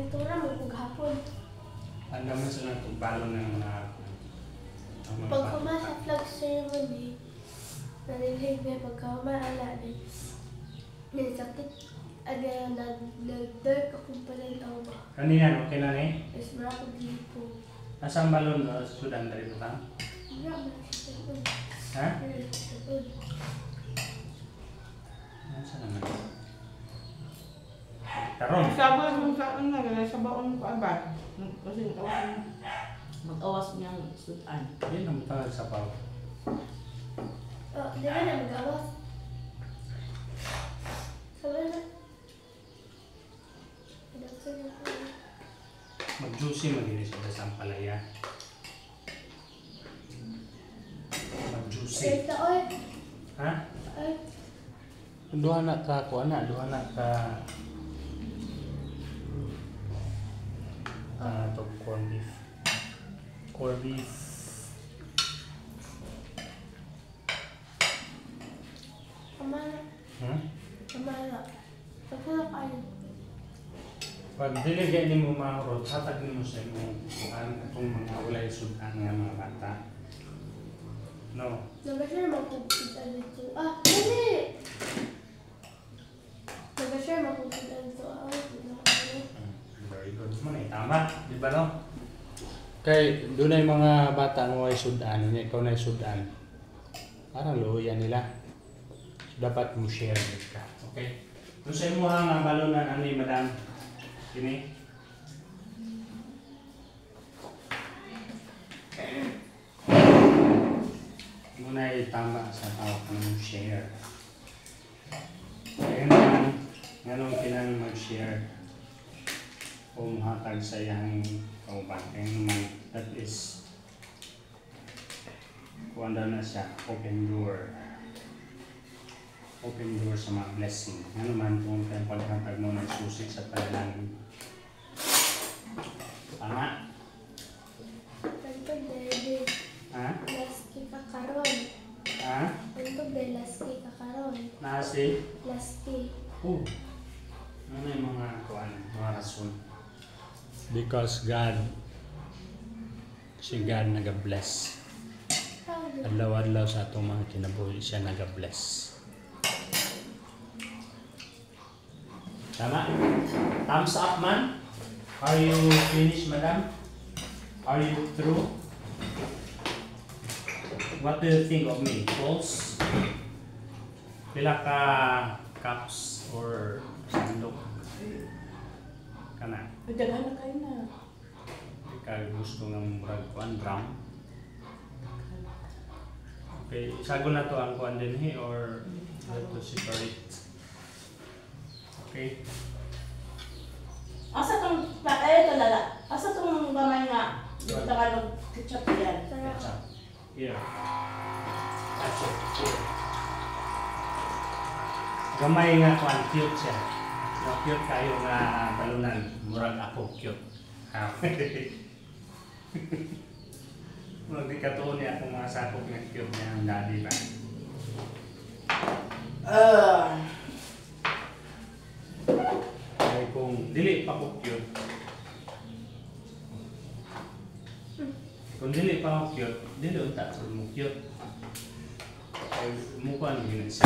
Ito na, maghapon. Ang naman sila itong balon ng mga Pag kuma sa flag ceremony, narinig niya pagka maala din. May sakit. Nag-dirt akong pala yung tao ba? Kanina, okay na eh? Mas marakong dito. Nasaan balon Sudan dari ito ta? Hindi ako nakasitapon. Ha? Nakasitapon. Nasaan naman? Karon? Sabaw mo sa ano na, sabaon ko aba. Kasi mag-awas niyang Sudan. Yan ang tawag sa pao. Oh, di ba na mag-awas? Sabi na. Mag-juicy mag-inis sa dasang palaya. Mag-juicy. Ito, oy. Ha? Ay. Duha na ka, duha na ka. Ito, corned beef. Corned beef. Kamala. Hmm? Kamala. Pagkala kayo. Pag diligay ni mo mga rot, hatag ni mo sa imong itong mga walay sudan nga mga bata. No? Nag-share magpupunta dito. Ah, dali! Nag-share magpupunta dito. Ah, Very good. Man, tama. Di ba no? Kay doon ay mga bata nga ay sudan, ikaw na ay sudan. Parang luya nila. So, dapat mo share ka. Okay? Kung sa imo ang balunan ani madam. Kini. Muna ay tama sa tawag ng share. Kaya nga kinang mag-share o mahatag sa iyang kauban. Kaya naman, that is kuwanda na siya, open door. Open door sa mga blessing. Nga naman kung kayong paghatag mo ng susik sa panalangin. Tama? Pagpag dahil Ha? laski kakaroon. Ha? Pagpag dahil laski kakaroon. Nasi? Laski. Ano yung mga kuwan, mga rason? Because God, si God nag-bless. Adlaw-adlaw sa atong mga kinabuhi siya nag-bless. Tama? Thumbs up man? Are you finished, madam? Are you through? What do you think of me? False? Pila ka cups or sandok? Kana? Nagdaghan na kayo na. Ikaw gusto ng murag kuan drum? Okay, sago na to ang kuan din or let to separate? Okay. Asa tong ito lala. Asa tong gamay nga Tagalog ketchup yan. Ketchup. Here. Ketchup. Gamay nga kuan cute siya. Cute kayo nga balunan. Murag ako cute. Ha. Murag di katuon niya akong mga sakop nga cute niya ang daddy ba. Kaya kung dili pa ko cute. Kung dili pa ako cute, dili unta ko mo cute. Ay mukha ang ginagsa.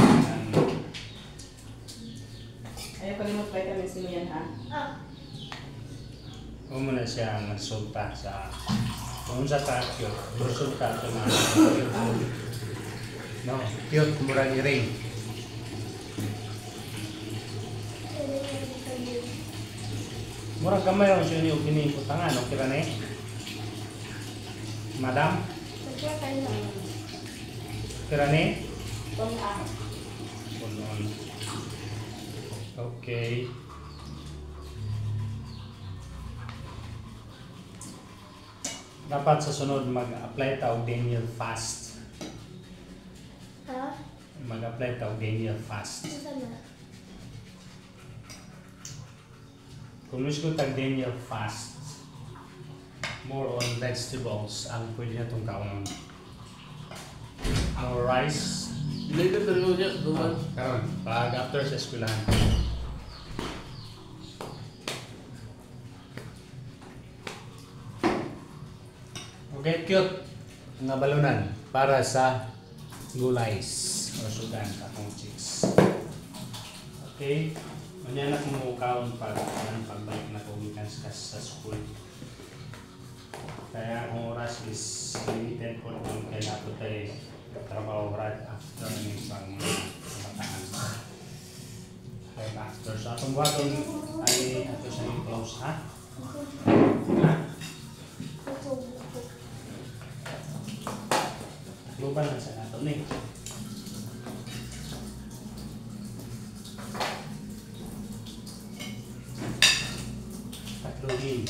Ayaw kalimot vitamins mo yan ha. Ah. Huwag mo na siya magsulta sa kung sa ka cute, magsulta sa mga cute. No, cute murag i-ring. Murag gamay ang siya niyo kiniputangan, no? Kira na eh. Madam, Pagka kayo lang. kira na eh. Pang-ah. Punon. Okay. Dapat sa sunod mag-apply ta og Daniel fast. Ha? Mag-apply ta og Daniel fast. Isa na. Kung gusto ko tag Daniel fast, more on vegetables ang pwede na itong kaon. More rice. Later pero niya duman. Karon, pag after sa eskwelahan. Okay, cute nga balunan para sa gulays o sudan akong chicks. Okay, manya na kumukaon pagbalik na ko gikan sa school. Kaya ang oras is limited po kung kailangan po tayo trabaho right after ng ibang kabataan. Right after. So atong buhaton ay ato siya yung close, ha? Ha? Lupa lang sa ato ni. Tatlogin.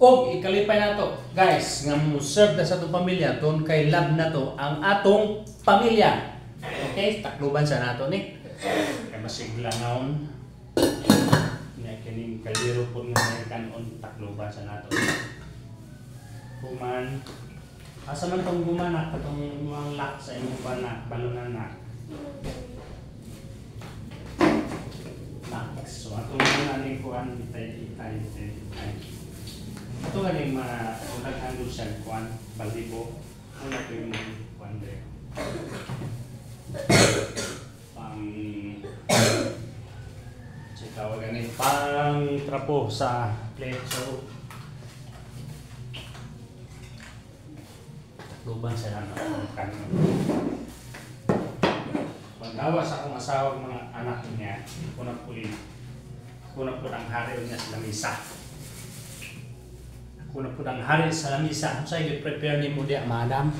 O ikalipay na to, guys, nga mo serve na sa itong pamilya, doon kay love na to ang atong pamilya. Okay, takluban sa nato ni. Kay masigla ngaon. Nga kining kaliro po nga may kanon takluban sa nato. Kuman, asa man tong gumana katong mga lock sa imong bana, balunan na. Lock. So atong mga ni kuan itay. Ito nga yung mga nag-handle siya kuan, balibo. Ano ito yung kuan dre? Tawag ganun, pang trapo sa plate. So, luban siya na kanon. Pagdawas akong asawang mga anak niya, kuna po ang hari niya sa lamisa. Kuna po ang hari sa lamisa. Ano sa'yo prepare ni mo diya, madam?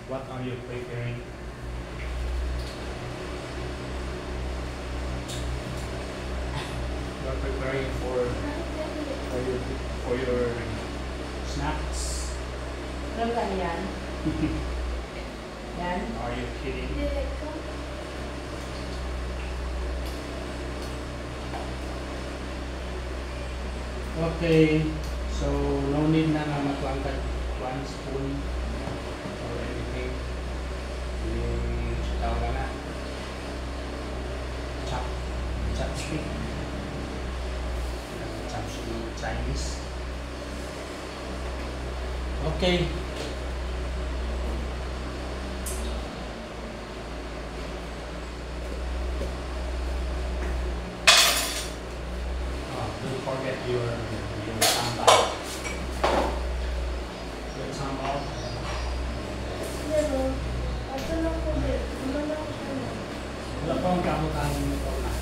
What are you preparing? You're preparing for your snacks. Ano ka yan? Yan? Are you kidding? Okay, so no need na nga magwangkad 1 spoon or anything. Yung tawag na chopstick. Chopstick ng Chinese. Okay. Don't forget your sambal. Your sambal. Wala pa ang kamutan nito na.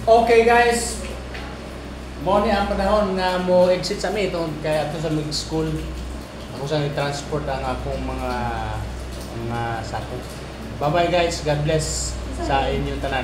Okay guys, mo ni ang panahon nga mo exit sa mi tungod kay ato sa mag-school. Ako sa i-transport ang akong mga sako. Bye bye guys, God bless sa inyong tanan.